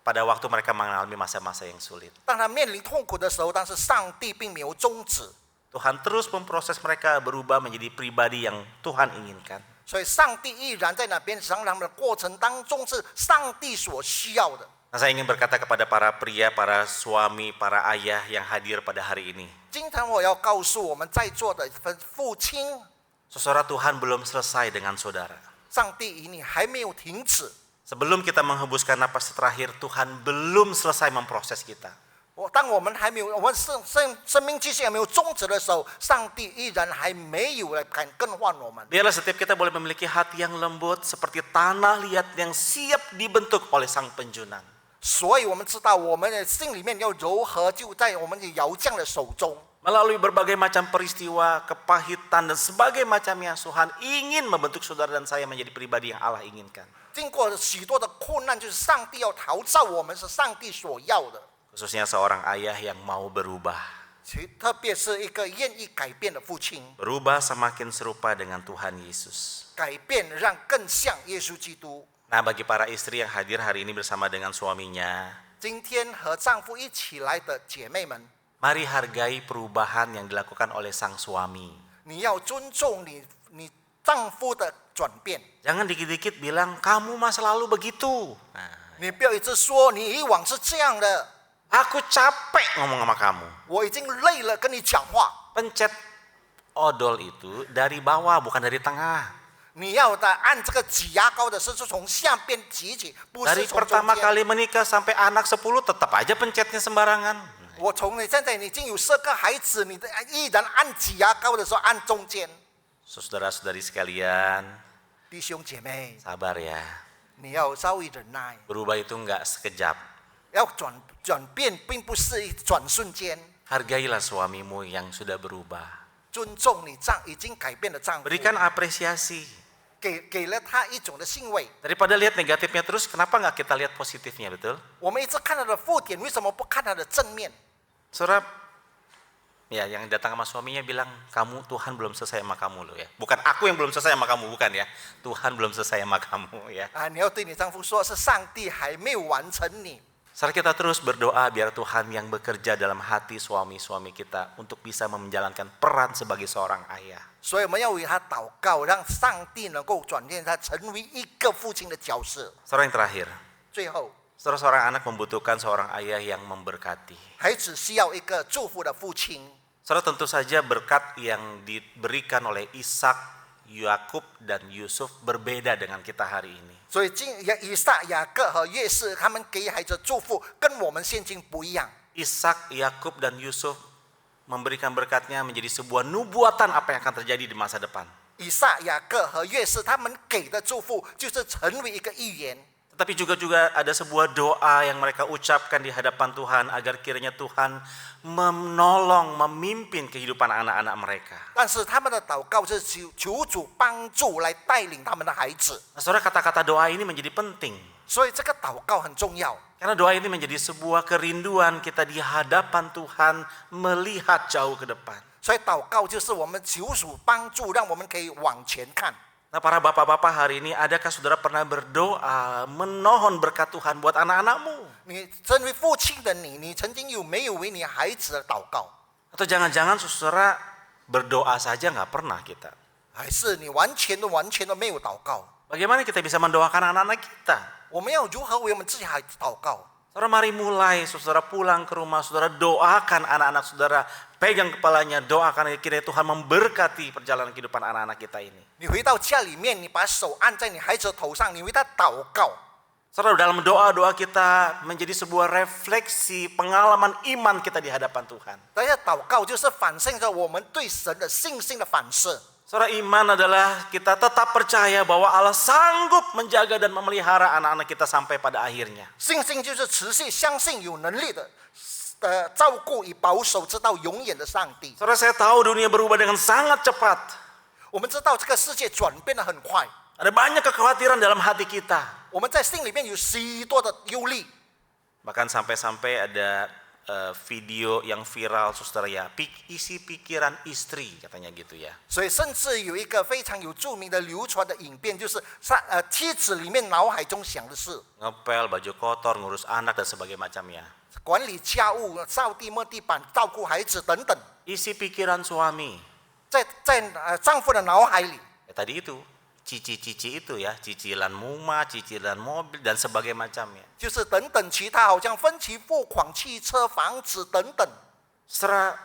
pada waktu mereka mengalami masa-masa yang sulit. 当他面临痛苦的时候，但是上帝并没有终止， Tuhan terus memproses mereka berubah menjadi pribadi yang Tuhan inginkan. 所以上帝依然在那边，让他们的过程当中是上帝所需要的。 Nah, saya ingin berkata kepada para pria, para suami, para ayah yang hadir pada hari ini. 今天我要告诉我们在座的父亲， Saudara, Tuhan belum selesai dengan saudara. 上帝你还没有停止。 Sebelum kita menghembuskan napas terakhir, Tuhan belum selesai memproses kita. 当我们还没有，我们生命继续还没有终止的时候，上帝依然还没有来更换我们。 Biarlah setiap kita boleh memiliki hati yang lembut seperti tanah liat yang siap dibentuk oleh Sang Penjunan. 所以我们知道，我们的心里面要柔和，就在我们的窑匠的手中。 Melalui berbagai macam peristiwa, kepahitan, dan sebagainya macamnya, Tuhan ingin membentuk saudara dan saya menjadi pribadi yang Allah inginkan. 经过许多的困难，就是上帝要陶造我们，是上帝所要的。 Khususnya seorang ayah yang mau berubah. 特别是一个愿意改变的父亲， Berubah semakin serupa dengan Tuhan Yesus. 改变让更像耶稣基督。 Nah, bagi para istri yang hadir hari ini bersama dengan suaminya, 今天和丈夫一起来的姐妹们， mari hargai perubahan yang dilakukan oleh sang suami. 你要尊重你丈夫的转变， Jangan dikit-dikit bilang, kamu mah selalu begitu. Nah, 你不要一直说你以往是这样的， aku capek ngomong sama kamu. 我已经累了跟你讲话。 Pencet odol itu dari bawah, bukan dari tengah. 你要的按这个挤牙膏的是从下边挤起，不 Dari 是从中 pertama 间。 kali menikah sampai anak 10 tetap aja pencetnya sembarangan. 我从你现在你已经有10个孩子，你的依然按挤牙膏的时候按中间。 Saudara-saudari sekalian, 弟兄姐妹， sabar ya. 你要稍微忍耐， Berubah itu enggak sekejap. 要转变，并不是一转瞬间。 Hargailah suamimu yang sudah berubah. 尊重你已经改变的丈夫， Berikan apresiasi. 给了他一种的欣慰。 Daripada lihat negatifnya terus, kenapa nggak kita lihat positifnya, betul? 我们一直看他的负点，为什么不看他的正面？ Saudara, ya yang datang sama suaminya bilang, kamu Tuhan belum selesai sama kamu loh ya. Bukan aku yang belum selesai sama kamu, bukan ya. Tuhan belum selesai sama kamu ya. 你要对你丈夫说，是上帝还没有完成你。 Saudara, kita terus berdoa biar Tuhan yang bekerja dalam hati suami-suami kita untuk bisa menjalankan peran sebagai seorang ayah. 所以我们要为他祷告，让上帝能够转变他成为一个父亲的角色。 Saudara, yang terakhir, 最后， saudara, seorang anak membutuhkan seorang ayah yang memberkati. 孩子需要一个祝福的父亲。Saudara, tentu saja berkat yang diberikan oleh Ishak, Yakub dan Yusuf berbeda dengan kita hari ini. 所以以撒、雅各和约瑟他们给孩子的祝福跟我们现今不一样。 Ishak, Yakub dan Yusuf memberikan berkatnya menjadi sebuah nubuatan apa yang akan terjadi di masa depan. 以撒、雅各和约瑟他们给的祝福就是成为一个预言。 Tetapi juga ada sebuah doa yang mereka ucapkan di hadapan Tuhan agar kiranya Tuhan menolong, memimpin kehidupan anak-anak mereka. 但是他们的祷告是求主帮助来带领他们的孩子， Nah, saudara, kata-kata doa ini menjadi penting. 所以这个祷告很重要。 Karena doa ini menjadi sebuah kerinduan kita di hadapan Tuhan melihat jauh ke depan. 所以祷告就是我们求主帮助，让我们可以往前看。 Nah, para bapak-bapak hari ini, adakah saudara pernah berdoa, memohon berkat Tuhan buat anak-anakmu? 你身为父亲的你，你曾经有没有为你孩子的祷告？ Atau jangan-jangan saudara berdoa saja nggak pernah kita? 还是你完全都没有祷告？ Bagaimana kita bisa mendoakan anak-anak kita? 我们要如何为我们自己孩子祷告？ Saudara, mari mulai, saudara pulang ke rumah, saudara doakan anak-anak saudara, pegang kepalanya, doakan kiranya Tuhan memberkati perjalanan kehidupan anak-anak kita ini. 你回到家里面，你把手按在你孩子的头上，你为他祷告。 Saudara, dalam doa-doa kita menjadi sebuah refleksi pengalaman iman kita di hadapan Tuhan. 大家祷告就是反映着我们对神的信心的反射。 Saudara, iman adalah kita tetap percaya bahwa Allah sanggup menjaga dan memelihara anak-anak kita sampai pada akhirnya. 信心就是持续相信有能力的照顾与保守直到永远的上帝。 Saudara, saya tahu dunia berubah dengan sangat cepat. 我们知道这个世界转变得很快， Ada banyak kekhawatiran dalam hati kita. 我们在心里面有许多的忧虑， Bahkan sampai-sampai ada video yang viral, saudara ya, isi pikiran istri katanya gitu ya. 所以甚至有一个非常有著名的流传的影片，就是妻子里面脑海中想的是 Ngepel, baju kotor, ngurus anak dan sebagainya macamnya. 管理家务、扫地、抹地板、照顾孩子等等， Isi pikiran suami. 在丈夫的脑海里。 Tadi itu, cici-cici itu ya, cicilan rumah, cicilan mobil dan sebagainya macamnya. 就是等等其他，好像分期付款、汽车、房子等等。 Secara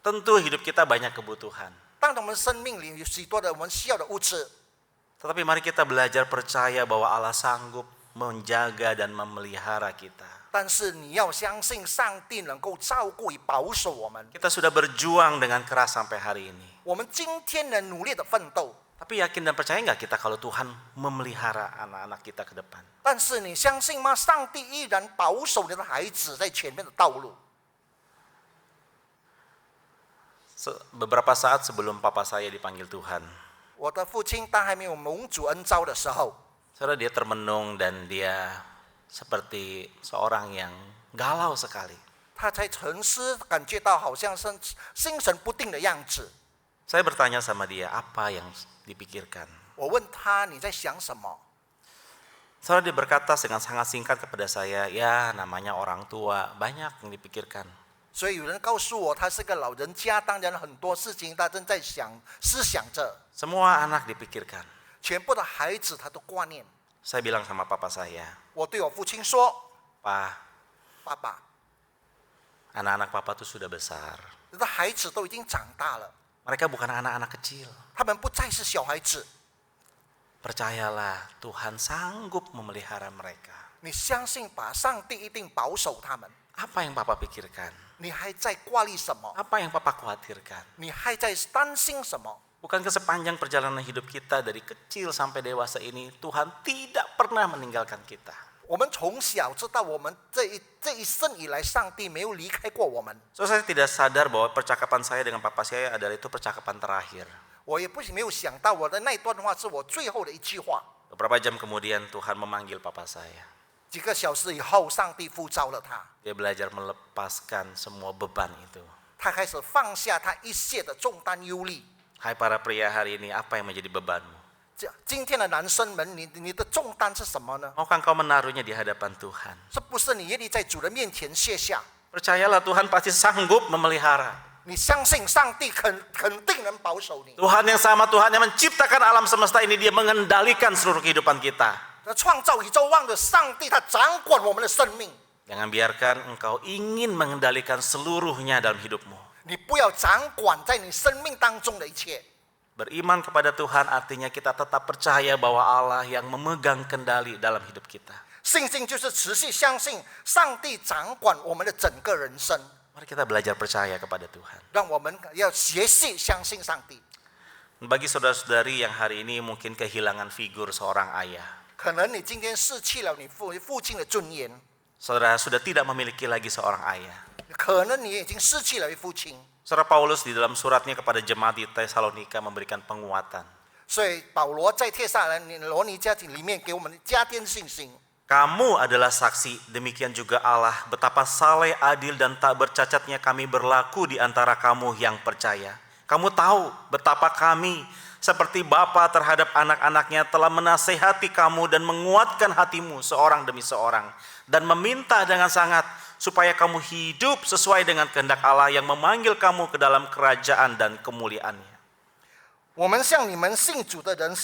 tentu hidup kita banyak kebutuhan. 当我们生命里有许多的我们需要的物质， Tetapi mari kita belajar percaya bahwa Allah sanggup menjaga dan memelihara kita. 但是你要相信上帝能够照顾与保守我们。 Kita sudah berjuang dengan keras sampai hari ini. 我们今天的努力的奋斗， Tapi yakin dan percaya nggak kita kalau Tuhan memelihara anak-anak kita ke depan? 但是你相信吗？上帝依然保守你的孩子在前面的道路。 Beberapa saat sebelum papa saya dipanggil Tuhan, 我的父亲当还没有蒙主恩召的时候， saudara, dia termenung dan dia seperti seorang yang galau sekali. 他在沉思，感觉到好像是心神不定的样子。 Saya bertanya sama dia, apa yang dipikirkan? 我问他你在想什么？ Saudara, dia berkata dengan sangat singkat kepada saya, ya namanya orang tua, banyak yang dipikirkan. 所以有人告诉我，他是个老人家，当然很多事情他正在思想着， Semua anak dipikirkan. 全部的孩子他都挂念。 Saya bilang sama papa saya, 我对我父亲说 Pak,：“ 爸爸， anak-anak papa tuh sudah besar. 你的孩子都已经长大了， Mereka bukan anak-anak kecil. 他们不再是小孩子。 Percayalah, Tuhan sanggup memelihara mereka. 你相信吧，上帝一定保守他们。 Apa yang papa pikirkan? 你还在挂虑什么？ Apa yang papa khawatirkan? 你还在担心什么？ Bukankah sepanjang perjalanan hidup kita dari kecil sampai dewasa ini, Tuhan tidak pernah meninggalkan kita. 我们从小知道，我们这一生以来，上帝没有离开过我们。 So, saya tidak sadar bahwa percakapan saya dengan papa saya adalah itu percakapan terakhir. 我也没有想到，我的那段话是我最后的一句话。 Beberapa jam kemudian Tuhan memanggil papa saya. 几个小时以后，上帝呼召了他， Dia belajar melepaskan semua beban itu. 他开始放下他一切的重担忧虑。 Hai para pria hari ini, apa yang menjadi bebanmu? 今天的男生们，你的重担是什么呢？ Maukah engkau menaruhnya di hadapan Tuhan? 是不是你愿意在主的面前卸下？ Percayalah, Tuhan pasti sanggup memelihara. 你相信上帝肯定能保守你。 Tuhan yang sama, Tuhan yang menciptakan alam semesta ini, Dia mengendalikan seluruh kehidupan kita. 那创造宇宙万的上帝，他掌管我们的生命。 Jangan biarkan engkau ingin mengendalikan seluruhnya dalam hidupmu. 你不要掌管在你生命当中的一切。 Beriman kepada Tuhan artinya kita tetap percaya bahwa Allah yang memegang kendali dalam hidup kita. 信心就是持续相信上帝掌管我们的整个人生， Mari kita belajar percaya kepada Tuhan. 让我们要学习相信上帝。 Bagi saudara-saudari yang hari ini mungkin kehilangan figur seorang ayah. 可能你今天失去了你父亲的尊严， Saudara sudah tidak memiliki lagi seorang ayah. 可能你已经失去了父亲。 Saudara Paulus di dalam suratnya kepada jemaat di Tesalonika memberikan penguatan. 所以保罗在帖撒罗尼迦里面给我们加添信心。 Kamu adalah saksi, demikian juga Allah, betapa saleh, adil, dan tak bercacatnya kami berlaku di antara kamu yang percaya. Kamu tahu betapa kami seperti bapa terhadap anak-anaknya telah menasehati kamu dan menguatkan hatimu seorang demi seorang. Dan meminta dengan sangat supaya kamu hidup sesuai dengan kehendak Allah yang memanggil kamu ke dalam kerajaan dan kemuliaannya. 我们向你们信主的人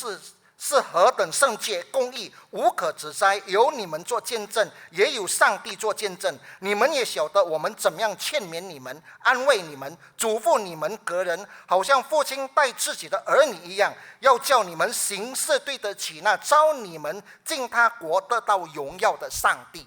是何等圣洁、公义、无可指摘，有你们做见证，也有上帝做见证。你们也晓得我们怎么样劝勉你们、安慰你们、嘱咐你们个人，好像父亲待自己的儿女一样，要叫你们行事对得起那召你们进他国得到荣耀的上帝。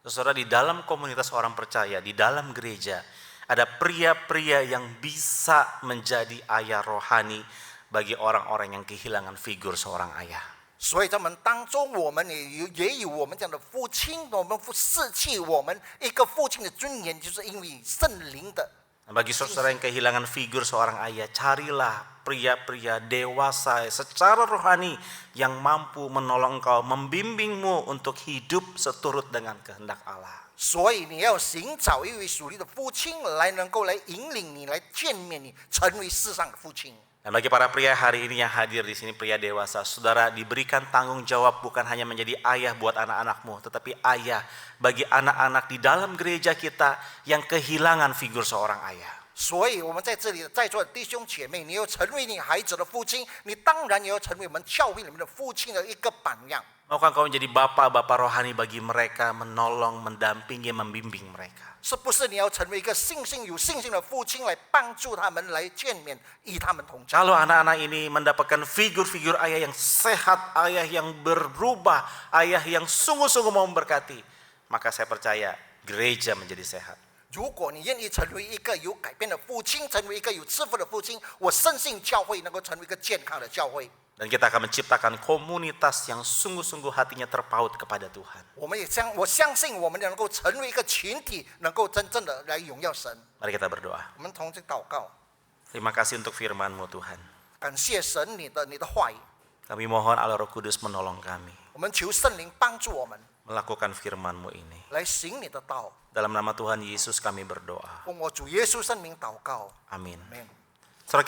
Saudara, di dalam komunitas orang percaya, di dalam gereja, ada pria-pria yang bisa menjadi ayah rohani bagi orang-orang yang kehilangan figur seorang ayah. 所以在我们当中，我们也有我们讲的父亲，我们失去我们一个父亲的尊严，就是因为圣灵的。 Bagi saudara yang kehilangan figur seorang ayah, carilah pria-pria dewasa secara rohani yang mampu menolong engkau, membimbingmu untuk hidup seturut dengan kehendak Allah. 所以你要寻找一位属灵的父亲来能够来引领你，来劝勉你，成为世上的父亲。 Dan bagi para pria hari ini yang hadir di sini, pria dewasa, saudara diberikan tanggung jawab bukan hanya menjadi ayah buat anak-anakmu, tetapi ayah bagi anak-anak di dalam gereja kita yang kehilangan figur seorang ayah. 所以我们在这里在座的弟兄姐妹，你要成为你孩子的父亲，你当然也要成为我们教会里面的父亲的一个榜样。 Maukah kau menjadi bapak-bapak rohani bagi mereka, menolong, mendampingi, membimbing mereka? 是不是你要成为一个有信心的父亲，来帮助他们，来劝勉，与他们同在？ Kalau anak-anak ini mendapatkan figur-figur ayah yang sehat, ayah yang berubah, ayah yang sungguh-sungguh mau memberkati, maka saya percaya gereja menjadi sehat. 如果你愿意成为一个有改变的父亲，成为一个有赐福的父亲，我深信教会能够成为一个健康的教会。 Dan kita akan menciptakan komunitas yang sungguh-sungguh hatinya terpaut kepada Tuhan. 我相信我们能够成为一个群体，能够真正的来荣耀神。 Mari kita berdoa. 我们同时祷告， Terima kasih untuk firman-Mu Tuhan. 感谢神你的话语， Kami mohon Allah Roh Kudus menolong kami 我们求圣灵帮助我们 melakukan firman-Mu ini. 来行你的道。 Dalam nama Tuhan Yesus kami berdoa. 奉我主耶稣圣名祷告， Amin. 阿门。